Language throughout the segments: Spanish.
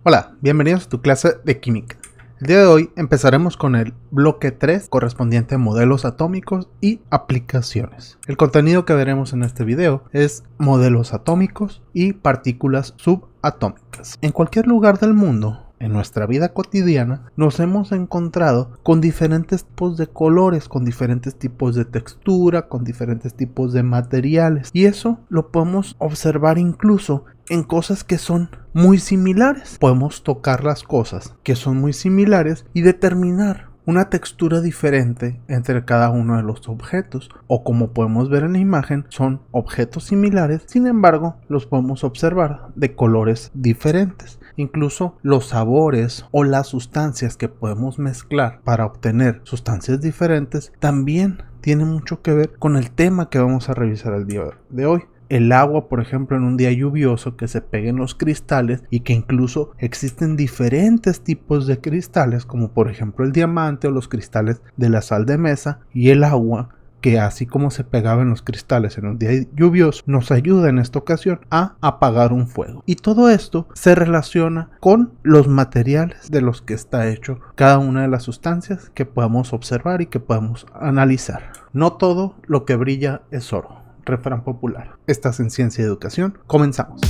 Hola, bienvenidos a tu clase de química. El día de hoy empezaremos con el bloque 3 correspondiente a modelos atómicos y aplicaciones. El contenido que veremos en este video es modelos atómicos y partículas subatómicas. En cualquier lugar del mundo, en nuestra vida cotidiana, nos hemos encontrado con diferentes tipos de colores, con diferentes tipos de textura, con diferentes tipos de materiales. Y eso lo podemos observar incluso en cosas que son muy similares. Podemos tocar las cosas que son muy similares y determinar una textura diferente entre cada uno de los objetos, o como podemos ver en la imagen, son objetos similares, sin embargo los podemos observar de colores diferentes. Incluso los sabores o las sustancias que podemos mezclar para obtener sustancias diferentes también tienen mucho que ver con el tema que vamos a revisar el día de hoy. El agua, por ejemplo, en un día lluvioso, que se peguen los cristales, y que incluso existen diferentes tipos de cristales, como por ejemplo el diamante o los cristales de la sal de mesa, y el agua, que así como se pegaban los cristales en un día lluvioso, nos ayuda en esta ocasión a apagar un fuego. Y todo esto se relaciona con los materiales de los que está hecho cada una de las sustancias que podemos observar y que podemos analizar. No todo lo que brilla es oro. Refrán popular. Estás en Ciencia y Educación. Comenzamos.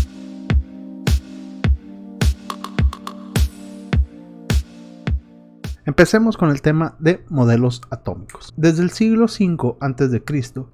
Empecemos con el tema de modelos atómicos. Desde el siglo V a.C.,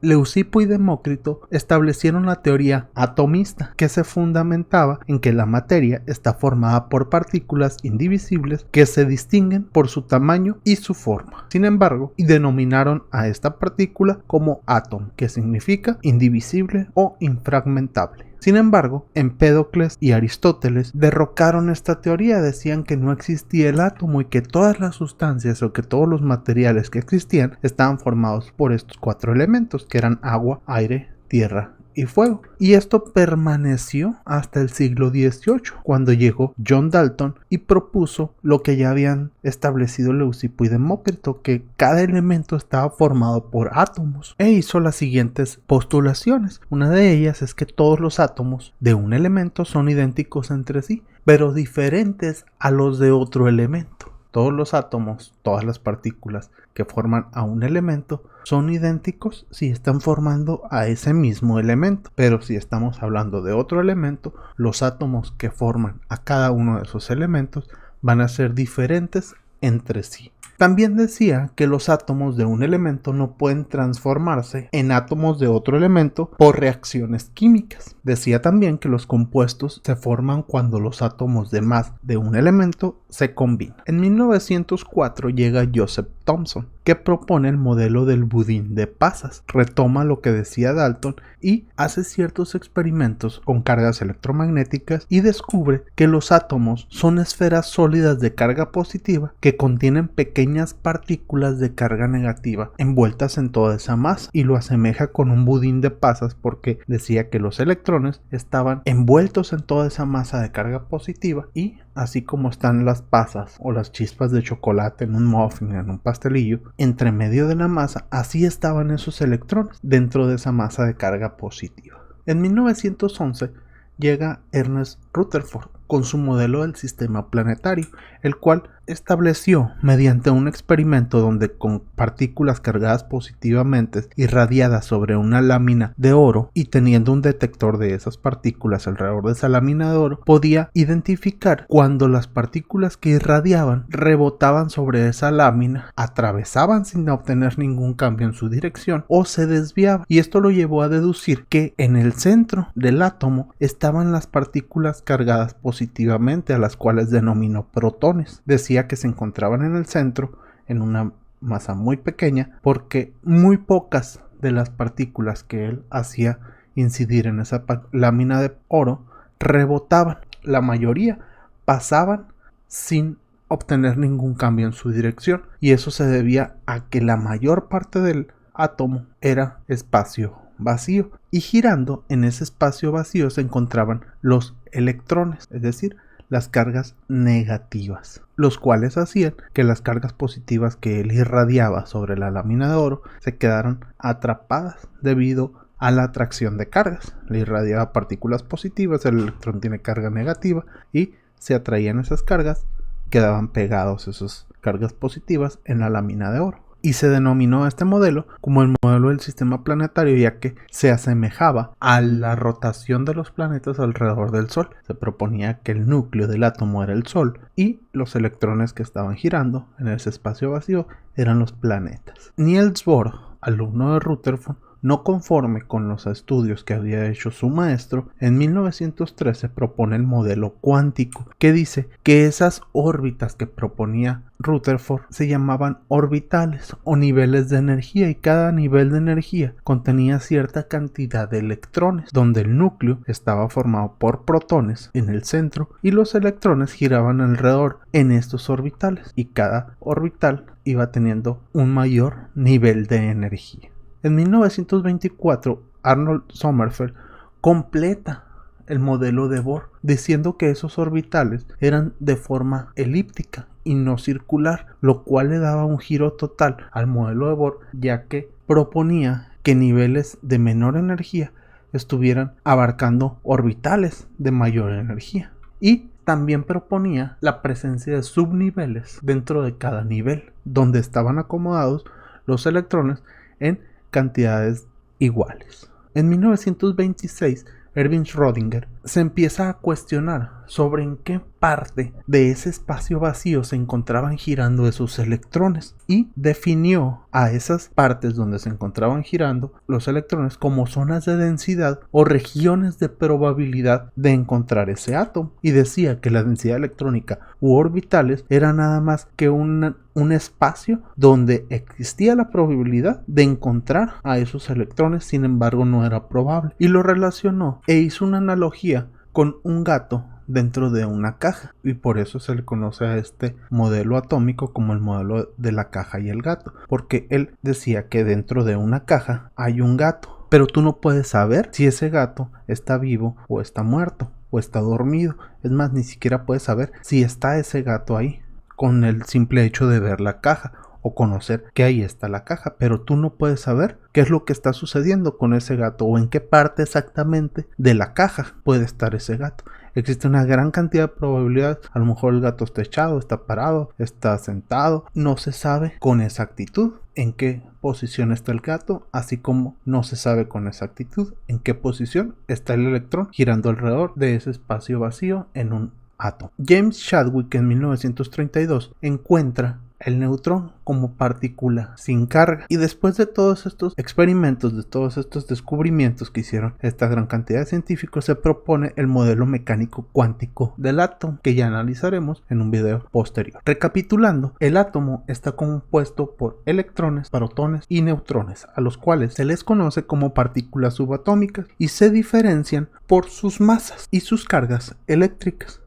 Leucipo y Demócrito establecieron la teoría atomista, que se fundamentaba en que la materia está formada por partículas indivisibles que se distinguen por su tamaño y su forma. Sin embargo, denominaron a esta partícula como átomo, que significa indivisible o infragmentable. Sin embargo, Empédocles y Aristóteles derrocaron esta teoría. Decían que no existía el átomo y que todas las sustancias o que todos los materiales que existían estaban formados por estos cuatro elementos, que eran agua, aire, tierra y fuego. Y esto permaneció hasta el siglo XVIII, cuando llegó John Dalton y propuso lo que ya habían establecido Leucipo y Demócrito, que cada elemento estaba formado por átomos, e hizo las siguientes postulaciones. Una de ellas es que todos los átomos de un elemento son idénticos entre sí, pero diferentes a los de otro elemento. Todos los átomos, todas las partículas que forman a un elemento son idénticos si están formando a ese mismo elemento, pero si estamos hablando de otro elemento, los átomos que forman a cada uno de esos elementos van a ser diferentes entre sí. También decía que los átomos de un elemento no pueden transformarse en átomos de otro elemento por reacciones químicas. Decía también que los compuestos se forman cuando los átomos de más de un elemento se combinan. En 1904 llega Joseph Thomson, que propone el modelo del budín de pasas. Retoma lo que decía Dalton y hace ciertos experimentos con cargas electromagnéticas y descubre que los átomos son esferas sólidas de carga positiva que contienen pequeñas partículas de carga negativa envueltas en toda esa masa, y lo asemeja con un budín de pasas porque decía que los electrones estaban envueltos en toda esa masa de carga positiva, y así como están las pasas o las chispas de chocolate en un muffin, en un pastelillo, entre medio de la masa, así estaban esos electrones dentro de esa masa de carga positiva. En 1911 llega Ernest Rutherford con su modelo del sistema planetario, el cual estableció mediante un experimento donde con partículas cargadas positivamente irradiadas sobre una lámina de oro y teniendo un detector de esas partículas alrededor de esa lámina de oro, podía identificar cuando las partículas que irradiaban rebotaban sobre esa lámina, atravesaban sin obtener ningún cambio en su dirección o se desviaban, y esto lo llevó a deducir que en el centro del átomo estaban las partículas cargadas positivamente, a las cuales denominó protones. Decía que se encontraban en el centro, en una masa muy pequeña, porque muy pocas de las partículas que él hacía incidir en esa lámina de oro rebotaban. La mayoría pasaban sin obtener ningún cambio en su dirección, y eso se debía a que la mayor parte del átomo era espacio vacío, y girando en ese espacio vacío se encontraban los electrones, es decir, las cargas negativas, los cuales hacían que las cargas positivas que él irradiaba sobre la lámina de oro se quedaran atrapadas debido a la atracción de cargas. Le irradiaba partículas positivas, el electrón tiene carga negativa y se atraían esas cargas, quedaban pegados esas cargas positivas en la lámina de oro. Y se denominó este modelo como el modelo del sistema planetario, ya que se asemejaba a la rotación de los planetas alrededor del Sol. Se proponía que el núcleo del átomo era el Sol y los electrones que estaban girando en ese espacio vacío eran los planetas. Niels Bohr, alumno de Rutherford, no conforme con los estudios que había hecho su maestro, en 1913 propone el modelo cuántico, que dice que esas órbitas que proponía Rutherford se llamaban orbitales o niveles de energía, y cada nivel de energía contenía cierta cantidad de electrones, donde el núcleo estaba formado por protones en el centro y los electrones giraban alrededor en estos orbitales, y cada orbital iba teniendo un mayor nivel de energía. En 1924, Arnold Sommerfeld completa el modelo de Bohr, diciendo que esos orbitales eran de forma elíptica y no circular, lo cual le daba un giro total al modelo de Bohr, ya que proponía que niveles de menor energía estuvieran abarcando orbitales de mayor energía. Y también proponía la presencia de subniveles dentro de cada nivel, donde estaban acomodados los electrones en cantidades iguales. En 1926, Erwin Schrödinger se empieza a cuestionar sobre en qué parte de ese espacio vacío se encontraban girando esos electrones, y definió a esas partes donde se encontraban girando los electrones como zonas de densidad o regiones de probabilidad de encontrar ese átomo, y decía que la densidad electrónica u orbitales era nada más que un espacio donde existía la probabilidad de encontrar a esos electrones, sin embargo no era probable, y lo relacionó e hizo una analogía con un gato dentro de una caja, y por eso se le conoce a este modelo atómico como el modelo de la caja y el gato, porque él decía que dentro de una caja hay un gato, pero tú no puedes saber si ese gato está vivo o está muerto o está dormido. Es más, ni siquiera puedes saber si está ese gato ahí con el simple hecho de ver la caja o conocer que ahí está la caja, pero tú no puedes saber qué es lo que está sucediendo con ese gato o en qué parte exactamente de la caja puede estar ese gato. Existe una gran cantidad de probabilidades. A lo mejor el gato está echado, está parado, está sentado. No se sabe con exactitud en qué posición está el gato, así como no se sabe con exactitud en qué posición está el electrón girando alrededor de ese espacio vacío en un átomo. James Chadwick en 1932 encuentra el neutrón como partícula sin carga, y después de todos estos experimentos, de todos estos descubrimientos que hicieron esta gran cantidad de científicos, se propone el modelo mecánico cuántico del átomo, que ya analizaremos en un video posterior. Recapitulando, el átomo está compuesto por electrones, protones y neutrones, a los cuales se les conoce como partículas subatómicas, y se diferencian por sus masas y sus cargas eléctricas.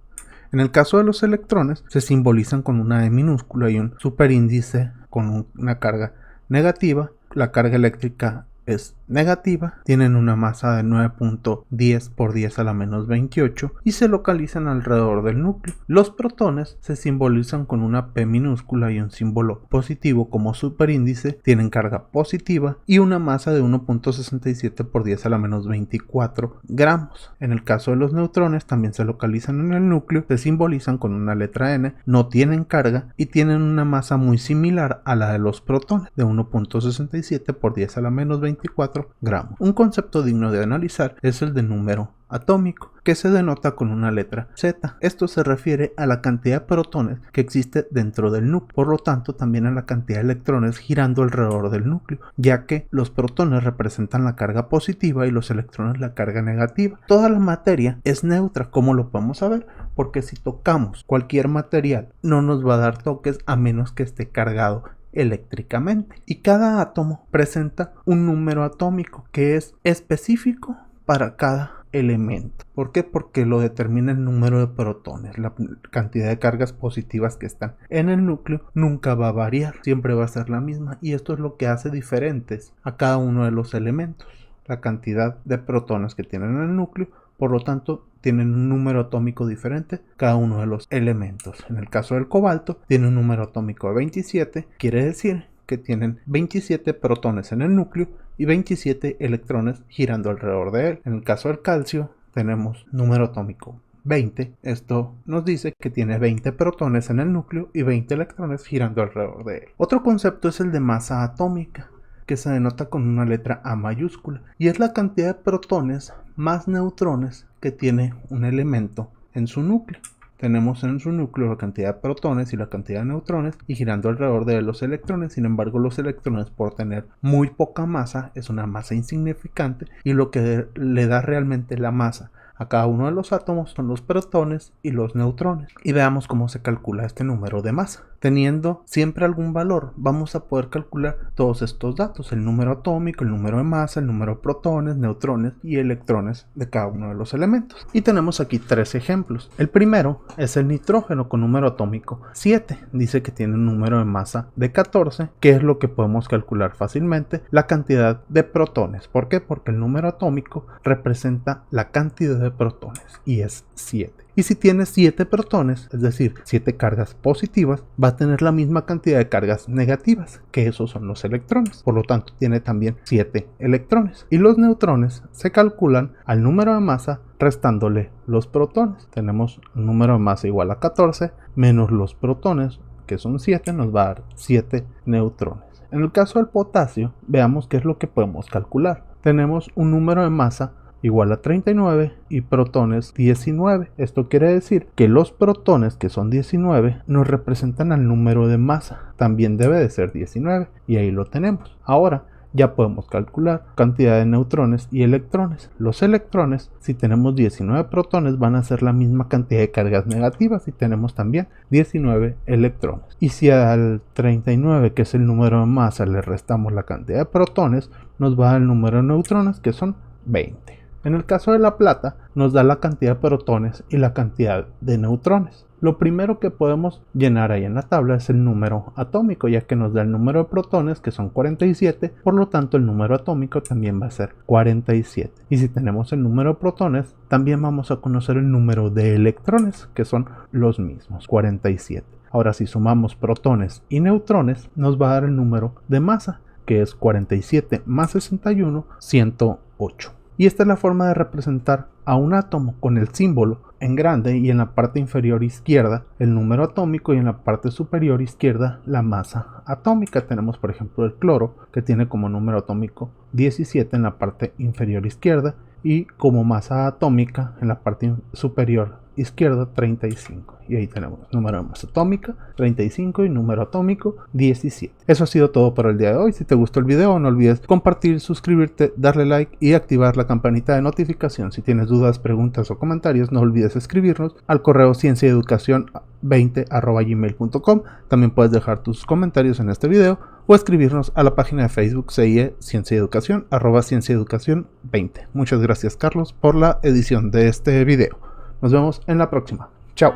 En el caso de los electrones, se simbolizan con una E minúscula y un superíndice con una carga negativa. La carga eléctrica es negativa, tienen una masa de 9.10 por 10 a la menos 28 y se localizan alrededor del núcleo. Los protones se simbolizan con una P minúscula y un símbolo positivo como superíndice, tienen carga positiva y una masa de 1.67 por 10 a la menos 24 gramos. En el caso de los neutrones, también se localizan en el núcleo, se simbolizan con una letra N, no tienen carga y tienen una masa muy similar a la de los protones, de 1.67 por 10 a la menos 24 gramos. Un concepto digno de analizar es el de número atómico, que se denota con una letra Z. Esto se refiere a la cantidad de protones que existe dentro del núcleo, por lo tanto también a la cantidad de electrones girando alrededor del núcleo, ya que los protones representan la carga positiva y los electrones la carga negativa. Toda la materia es neutra, como lo podemos saber, porque si tocamos cualquier material no nos va a dar toques a menos que esté cargado eléctricamente, y cada átomo presenta un número atómico que es específico para cada elemento. ¿Por qué? Porque lo determina el número de protones. La cantidad de cargas positivas que están en el núcleo nunca va a variar, siempre va a ser la misma, y esto es lo que hace diferentes a cada uno de los elementos. La cantidad de protones que tienen en el núcleo, por lo tanto, tienen un número atómico diferente cada uno de los elementos. En el caso del cobalto, tiene un número atómico de 27, quiere decir que tienen 27 protones en el núcleo y 27 electrones girando alrededor de él. En el caso del calcio, tenemos número atómico 20. Esto nos dice que tiene 20 protones en el núcleo y 20 electrones girando alrededor de él. Otro concepto es el de masa atómica, que se denota con una letra A mayúscula, y es la cantidad de protones más neutrones que tiene un elemento en su núcleo. Tenemos en su núcleo la cantidad de protones y la cantidad de neutrones y girando alrededor de los electrones. Sin embargo, los electrones, por tener muy poca masa, es una masa insignificante, y lo que le da realmente la masa a cada uno de los átomos son los protones y los neutrones. Y veamos cómo se calcula este número de masa. Teniendo siempre algún valor, vamos a poder calcular todos estos datos: el número atómico, el número de masa, el número de protones, neutrones y electrones de cada uno de los elementos. Y tenemos aquí 3 ejemplos. El primero es el nitrógeno con número atómico 7. Dice que tiene un número de masa de 14, que es lo que podemos calcular fácilmente, la cantidad de protones. ¿Por qué? Porque el número atómico representa la cantidad de protones y es 7. Y si tiene 7 protones, es decir, 7 cargas positivas, va a tener la misma cantidad de cargas negativas, que esos son los electrones. Por lo tanto, tiene también 7 electrones. Y los neutrones se calculan al número de masa restándole los protones. Tenemos un número de masa igual a 14 menos los protones, que son 7, nos va a dar 7 neutrones. En el caso del potasio, veamos qué es lo que podemos calcular. Tenemos un número de masa igual a 39 y protones 19. Esto quiere decir que los protones, que son 19, nos representan al número de masa. También debe de ser 19 y ahí lo tenemos. Ahora ya podemos calcular cantidad de neutrones y electrones. Los electrones, si tenemos 19 protones, van a ser la misma cantidad de cargas negativas y tenemos también 19 electrones. Y si al 39, que es el número de masa, le restamos la cantidad de protones, nos va a dar el número de neutrones, que son 20. En el caso de la plata, nos da la cantidad de protones y la cantidad de neutrones. Lo primero que podemos llenar ahí en la tabla es el número atómico, ya que nos da el número de protones, que son 47, por lo tanto el número atómico también va a ser 47. Y si tenemos el número de protones, también vamos a conocer el número de electrones, que son los mismos, 47. Ahora, si sumamos protones y neutrones, nos va a dar el número de masa, que es 47 más 61, 108. Y esta es la forma de representar a un átomo, con el símbolo en grande y en la parte inferior izquierda el número atómico y en la parte superior izquierda la masa atómica. Tenemos por ejemplo el cloro, que tiene como número atómico 17 en la parte inferior izquierda y como masa atómica en la parte superior izquierda 35. Y ahí tenemos número de masa atómica 35 y número atómico 17. Eso ha sido todo por el día de hoy. Si te gustó el video, no olvides compartir, suscribirte, darle like y activar la campanita de notificación. Si tienes dudas, preguntas o comentarios, no olvides escribirnos al correo cienciaeducacion20@gmail.com. También puedes dejar tus comentarios en este video o escribirnos a la página de Facebook CIE Ciencia y Educación @cienciaeducacion20. Muchas gracias, Carlos, por la edición de este video. Nos vemos en la próxima. Chao.